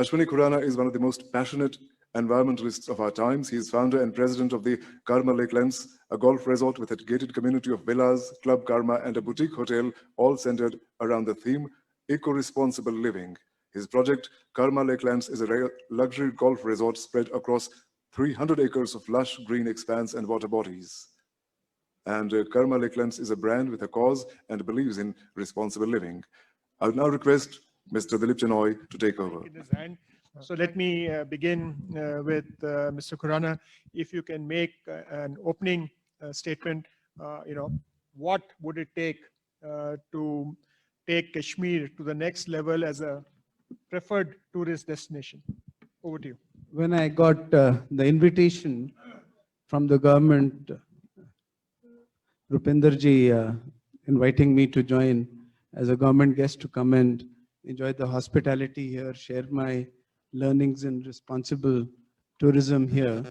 Ashwani Khurana is one of the most passionate environmentalists of our times. He is founder and president of the Karma Lakelands, a golf resort with a gated community of villas, Club Karma, and a boutique hotel, all centered around the theme eco-responsible living. His project, Karma Lakelands, is a luxury golf resort spread across 300 acres of lush green expanse and water bodies. And Karma Lakelands is a brand with a cause and believes in responsible living. I would now request Mr. Dilip Chenoy to take over. So let me begin with Mr. Khurana. If you can make an opening statement, what would it take to take Kashmir to the next level as a preferred tourist destination? Over to you. When I got the invitation from the government, Rupenderji inviting me to join as a government guest to come and enjoy the hospitality here, share my learnings in responsible tourism here.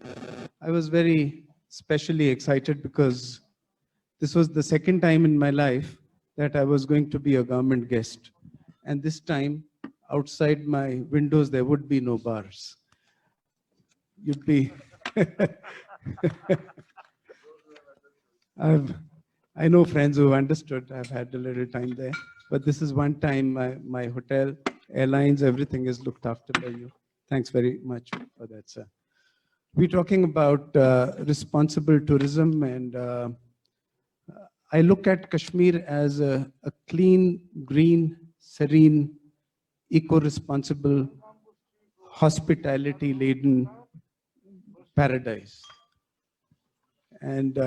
I was very specially excited because this was the second time in my life that I was going to be a government guest. And this time, outside my windows, there would be no bars. You'd be... I know friends who understood. I've had a little time there. But this is one time my hotel, airlines, everything is looked after by you. Thanks very much for that, sir. We're talking about responsible tourism, and I look at Kashmir as a clean, green, serene, eco-responsible, hospitality-laden paradise. And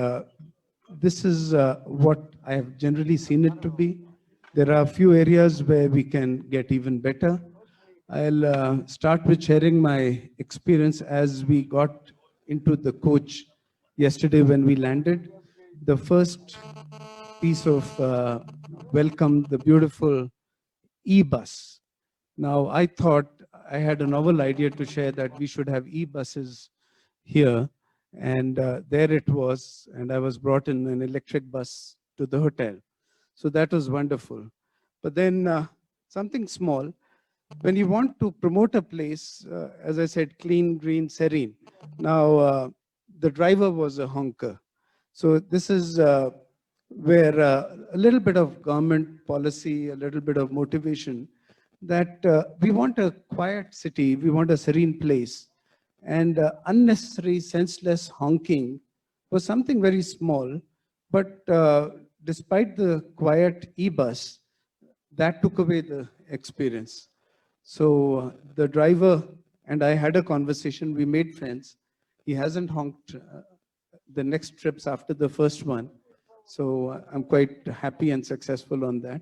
this is what I have generally seen it to be. There are a few areas where we can get even better. I'll start with sharing my experience as we got into the coach yesterday when we landed. The first piece of welcome, the beautiful e-bus. Now, I thought I had a novel idea to share that we should have e-buses here. And there it was. And I was brought in an electric bus to the hotel. So that was wonderful. But then something small, when you want to promote a place, as I said, clean, green, serene. Now, the driver was a honker. So this is where a little bit of government policy, a little bit of motivation, that we want a quiet city, we want a serene place. And unnecessary, senseless honking was something very small, but despite the quiet e-bus, that took away the experience. So the driver and I had a conversation, we made friends. He hasn't honked the next trips after the first one. So I'm quite happy and successful on that.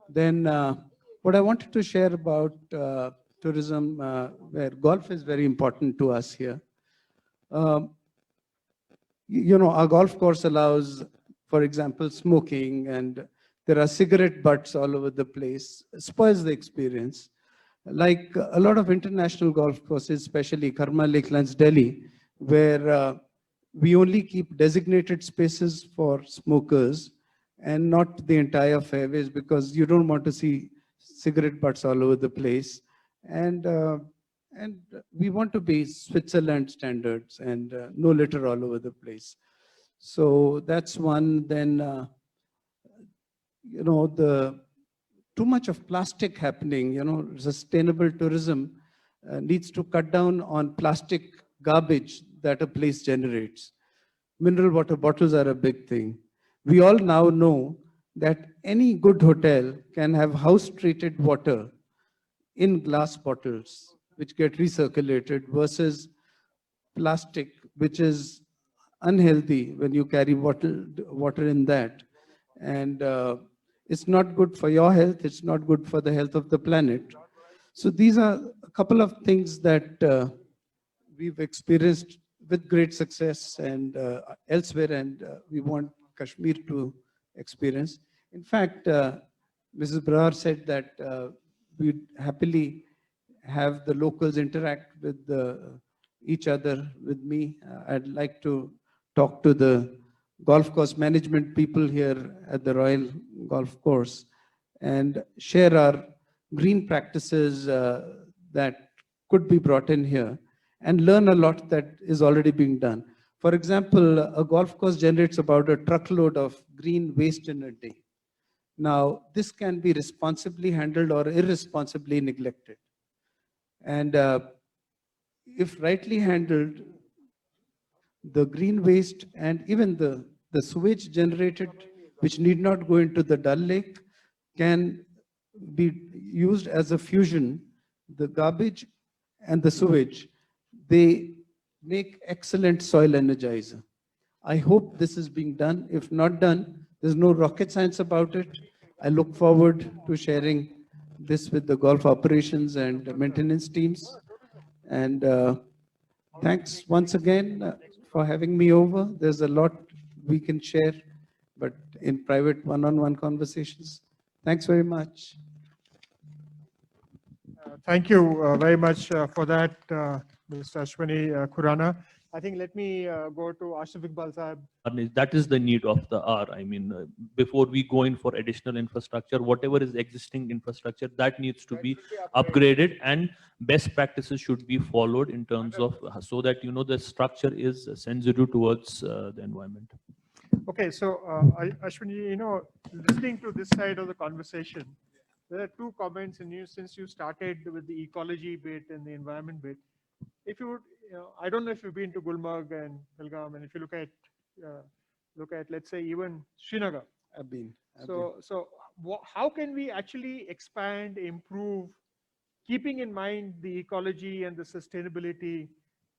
Then what I wanted to share about tourism, where golf is very important to us here. Our golf course allows, for example, smoking, and there are cigarette butts all over the place. It spoils the experience. Like a lot of international golf courses, especially Karma Lakelands, Delhi, where we only keep designated spaces for smokers and not the entire fairways, because you don't want to see cigarette butts all over the place. And we want to be Switzerland standards and no litter all over the place. So that's one. Then, the too much of plastic happening, sustainable tourism needs to cut down on plastic garbage that a place generates. Mineral water bottles are a big thing. We all now know that any good hotel can have house-treated water in glass bottles, which get recirculated, versus plastic, which is unhealthy when you carry water in that. And it's not good for your health, it's not good for the health of the planet. So these are a couple of things that we've experienced with great success and elsewhere, and we want Kashmir to experience. In fact, Mrs. Brar said that we'd happily have the locals interact with each other, with me. I'd like to talk to the golf course management people here at the Royal Golf Course and share our green practices that could be brought in here and learn a lot that is already being done. For example, a golf course generates about a truckload of green waste in a day. Now, this can be responsibly handled or irresponsibly neglected. And if rightly handled, the green waste and even the sewage generated, which need not go into the Dal Lake, can be used as a fusion. The garbage and the sewage, they make excellent soil energizer. I hope this is being done. If not done, there's no rocket science about it. I look forward to sharing this with the golf operations and maintenance teams. And thanks once again for having me over. There's a lot we can share, but in private one-on-one conversations. Thanks very much. Thank you very much for that, Mr. Ashwani Khurana. I think let me go to Ashraf Iqbal Sahib. That is the need of the hour. I mean, before we go in for additional infrastructure, whatever is existing infrastructure, that needs to be upgraded, and best practices should be followed in terms of so that, you know, the structure is sensitive towards the environment. Okay, so Ashwani, you know, listening to this side of the conversation, there are two comments in you since you started with the ecology bit and the environment bit. If you would, you know, I don't know if you've been to Gulmarg and Pelgam, and if you look at, let's say, even Srinagar. I've been. So how can we actually expand, improve, keeping in mind the ecology and the sustainability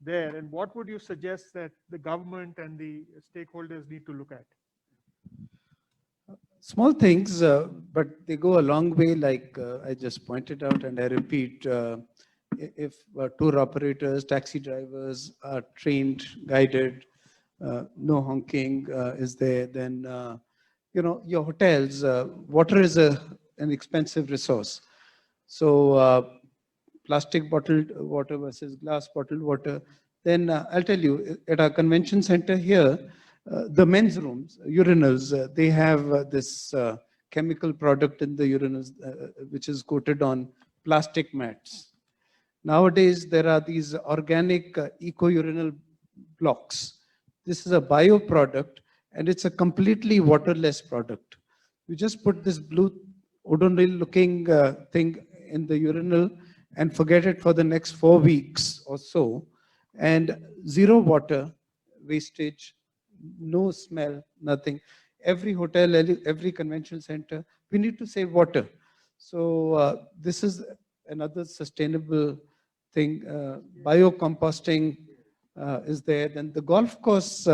there? And what would you suggest that the government and the stakeholders need to look at? Small things, but they go a long way, like I just pointed out, and I repeat, if tour operators, taxi drivers are trained, guided, no honking is there, then, you know, your hotels, water is an expensive resource. So plastic bottled water versus glass bottled water. Then I'll tell you, at our convention center here, the men's rooms, urinals, they have this chemical product in the urinals, which is coated on plastic mats. Nowadays, there are these organic eco-urinal blocks. This is a bio product, and it's a completely waterless product. You just put this blue odorant-looking thing in the urinal and forget it for the next 4 weeks or so, and zero water wastage, no smell, nothing. Every hotel, every convention center, we need to save water. So this is another sustainable thing. Biocomposting is there. Then the golf course,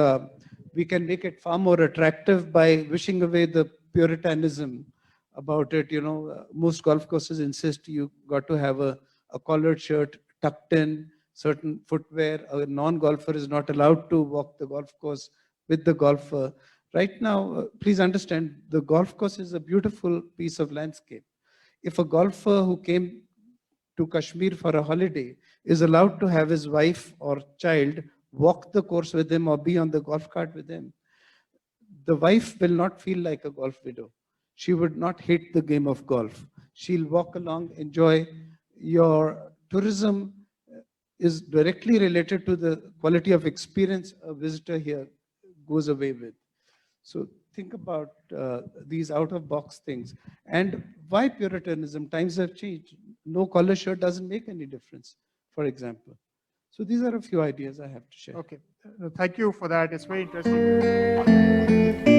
we can make it far more attractive by wishing away the puritanism about it. You know, most golf courses insist you got to have a collared shirt tucked in, certain footwear. A non-golfer is not allowed to walk the golf course with the golfer. Right now, please understand, the golf course is a beautiful piece of landscape. If a golfer who came to Kashmir for a holiday is allowed to have his wife or child walk the course with him or be on the golf cart with him, the wife will not feel like a golf widow. She would not hate the game of golf. She'll walk along, enjoy. Your tourism is directly related to the quality of experience a visitor here goes away with. So think about these out-of-box things. And why Puritanism? Times have changed. No collar shirt doesn't make any difference, for example. So these are a few ideas I have to share. Okay, thank you for that. It's very interesting.